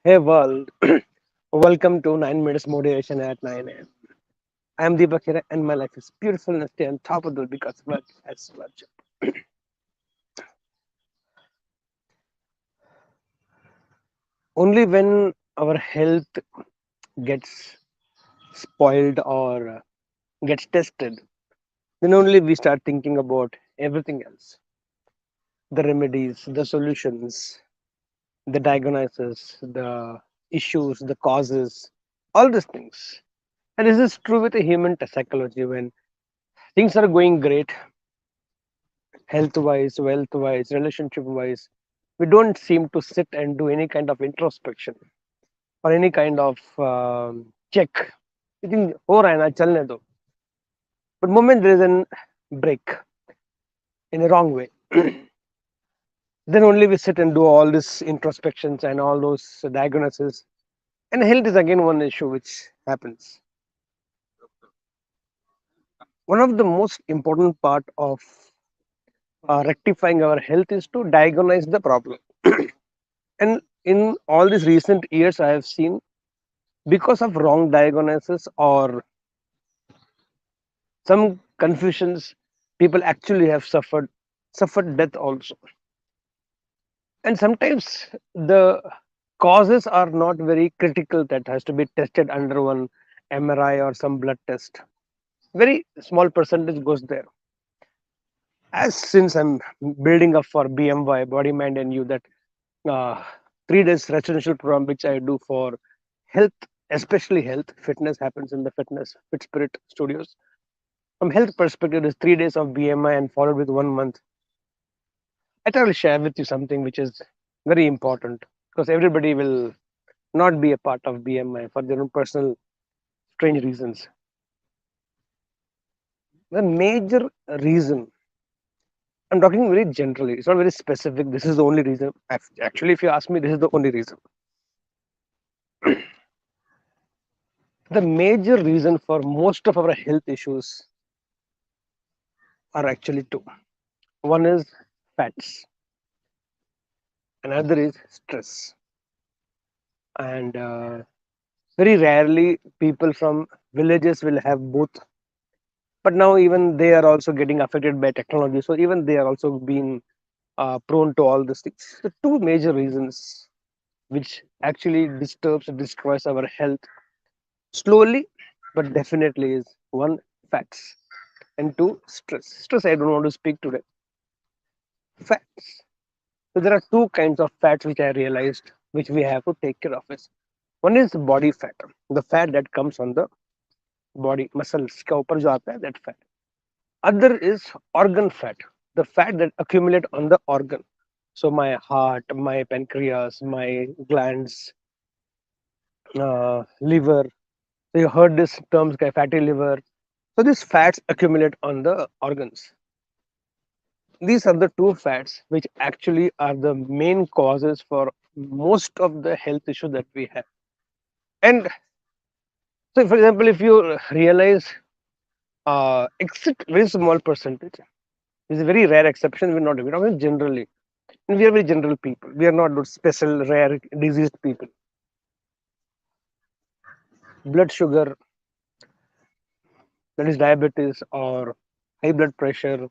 Hey world, welcome to 9 minutes motivation at 9 a.m. I am Deepak here and my life is beautiful and stay on top of it because work has work. Only when our health gets spoiled or gets tested, then only we start thinking about everything else. The remedies, the solutions, the diagnosis, the issues, the causes, all these things. And this is true with the human psychology when things are going great health wise, wealth wise, relationship wise, we don't seem to sit and do any kind of introspection or any kind of check. I think हो रहा है ना चलने दो. But moment there is an break in a wrong way, then only we sit and do all this introspections and all those diagnoses. And health is again one issue which happens. One of the most important part of rectifying our health is to diagnose the problem. And in all these recent years, I have seen because of wrong diagnosis or some confusions, people actually have suffered death also. And sometimes the causes are not very critical that has to be tested under one MRI or some blood test. Very small percentage goes there. As since I'm building up for BMY, body mind and you, that uh, 3 days residential program which I do for health, especially health fitness happens in the fitness fit spirit studios. From health perspective, there's 3 days of BMI and followed with 1 month. I thought I'll share with you something which is very important because everybody will not be a part of BMI for their own personal strange reasons. The major reason, I'm talking very generally, it's not very specific. This is the only reason. Actually, if you ask me, this is the only reason. The major reason for most of our health issues are actually two. One is fats, another is stress. And very rarely people from villages will have both, but now even they are also getting affected by technology, so even they are also being prone to all these things. The two major reasons which actually disturbs and destroys our health slowly but definitely is one, fats, and two, stress. I don't want to speak today. Fats. So there are two kinds of fats which I realized which we have to take care of. Is one is body fat, the fat that comes on the body muscles के ऊपर जो आता है, that fat. Other is organ fat, the fat that accumulate on the organ. So my heart, my pancreas, my glands, liver. So you heard this terms like fatty liver. So these fats accumulate on the organs. These are the two fats which actually are the main causes for most of the health issue that we have. And so, for example, if you realize, except very small percentage, this is a very rare exception. We're talking generally. And we are very general people. We are not those special, rare, diseased people. Blood sugar, that is diabetes or high blood pressure,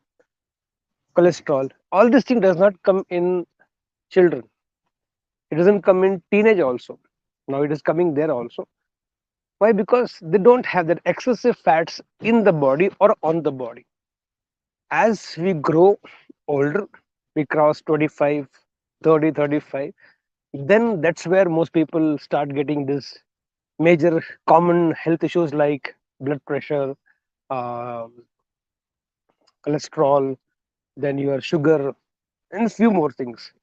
cholesterol, all this thing does not come in children. It doesn't come in teenage also. Now it is coming there also. Why? Because they don't have that excessive fats in the body or on the body. As we grow older, we cross 25, 30, 35, then that's where most people start getting this major common health issues like blood pressure, um cholesterol, then your sugar, and a few more things.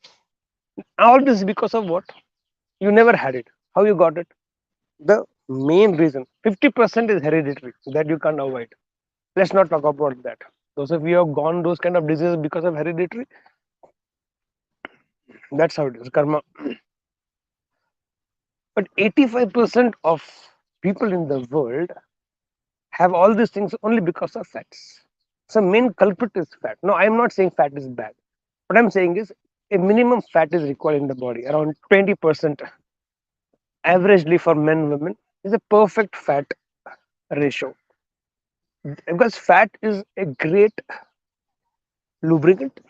All this is because of what? You never had it. How you got it? The main reason 50% is hereditary that you can't avoid. Let's not talk about that. Those of you have gone those kind of diseases because of hereditary, that's how it is, karma. But 85% of people in the world have all these things only because of fats. So main culprit is fat. No, I'm not saying fat is bad. What I'm saying is a minimum fat is required in the body, around 20%. averagely for men women is a perfect fat ratio, because fat is a great lubricant,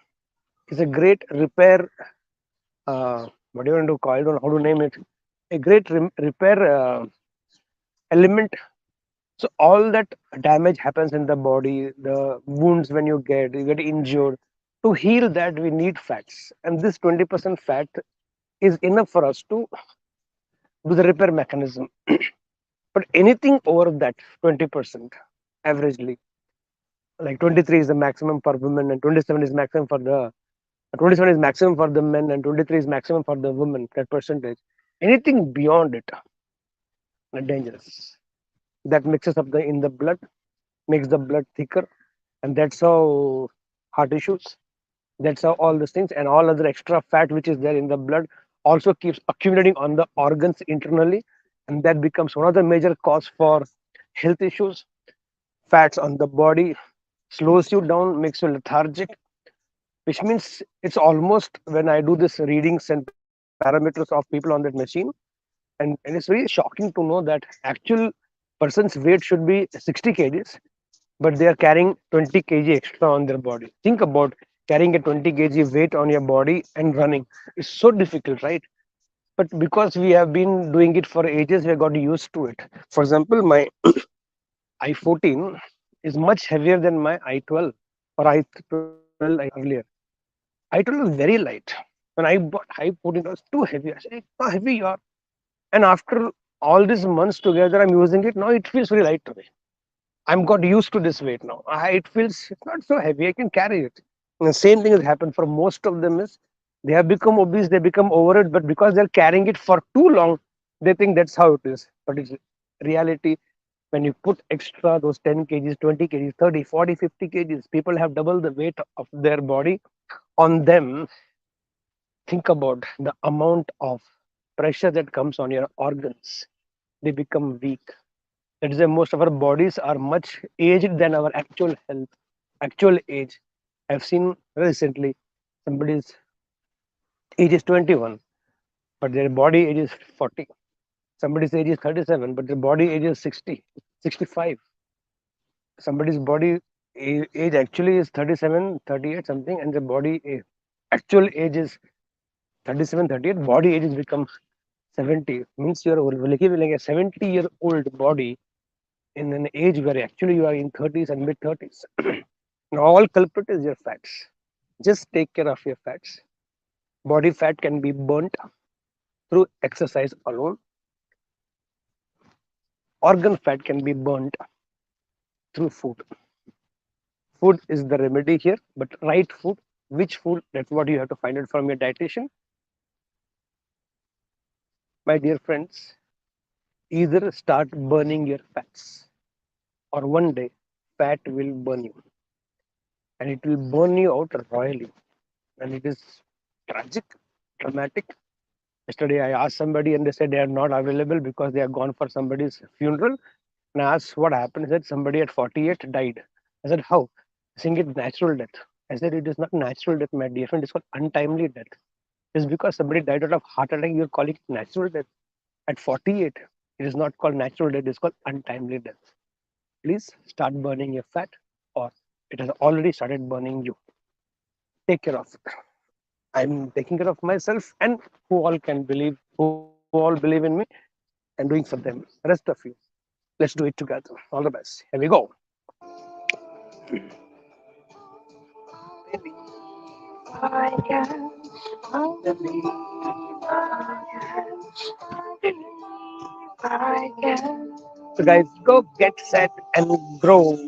is a great repair, what do you want to call, I don't know how to name it, a great repair element. So all that damage happens in the body, the wounds when you get injured. To heal that, we need fats, and this 20% fat is enough for us to do the repair mechanism. But anything over that 20%, averagely, like 23 is the maximum for women, and 27 is maximum for the 27 is maximum for the men, and 23 is maximum for the women. That percentage, anything beyond it, dangerous. That mixes up the in the blood, makes the blood thicker, and that's how heart issues. That's how all these things and all other extra fat which is there in the blood also keeps accumulating on the organs internally, and that becomes one of the major cause for health issues. Fats on the body slows you down, makes you lethargic, which means it's almost when I do this readings and parameters of people on that machine, and it's very shocking to know that actual person's weight should be 60 kgs, but they are carrying 20 kg extra on their body. Think about carrying a 20 kg weight on your body and running. It's so difficult, right? But because we have been doing it for ages, we have got used to it. For example, my I14 is much heavier than my I12 or I12 earlier. I12 was very light. When I bought I14, it was too heavy. I said, how heavy you are. And after all these months together, I'm using it. Now it feels very light to me. I'm got used to this weight now. It feels it's not so heavy. I can carry it. And the same thing has happened for most of them is they have become obese, they become over it, but because they're carrying it for too long, they think that's how it is. But it's reality. When you put extra those 10 kgs, 20 kgs, 30, 40, 50 kgs, people have double the weight of their body on them. Think about the amount of pressure that comes on your organs. They become weak. That is why most of our bodies are much aged than our actual health, actual age. I've seen recently somebody's age is 21, but their body age is 40. Somebody's age is 37, but their body age is 60, 65. Somebody's body age actually is 37, 38 something, and the body actual age is 37, 38. Body age has become 70. Means you're living a 70-year-old body in an age where actually you are in 30s and mid 30s. Now, all culprit is your fats. Just take care of your fats. Body fat can be burnt through exercise alone. Organ fat can be burnt through food. Food is the remedy here, but right food, which food, that's what you have to find out from your dietitian. My dear friends, either start burning your fats, or one day fat will burn you, and it will burn you out royally. And it is tragic, dramatic. Yesterday, I asked somebody, and they said they are not available because they are gone for somebody's funeral. And I asked what happened. He said somebody at 48 died. I said, how? I think it's natural death. I said, it is not natural death, my dear friend. It's called untimely death. Just because somebody died out of heart attack, you're calling it natural death. At 48, it is not called natural death. It's called untimely death. Please start burning your fat, or it has already started burning you. Take care of it. I'm taking care of myself, and who all believe in me and doing for them. Rest of you, let's do it together. All the best. Here we go. I can, I believe I can, I believe I can. So, guys, go get set and grow.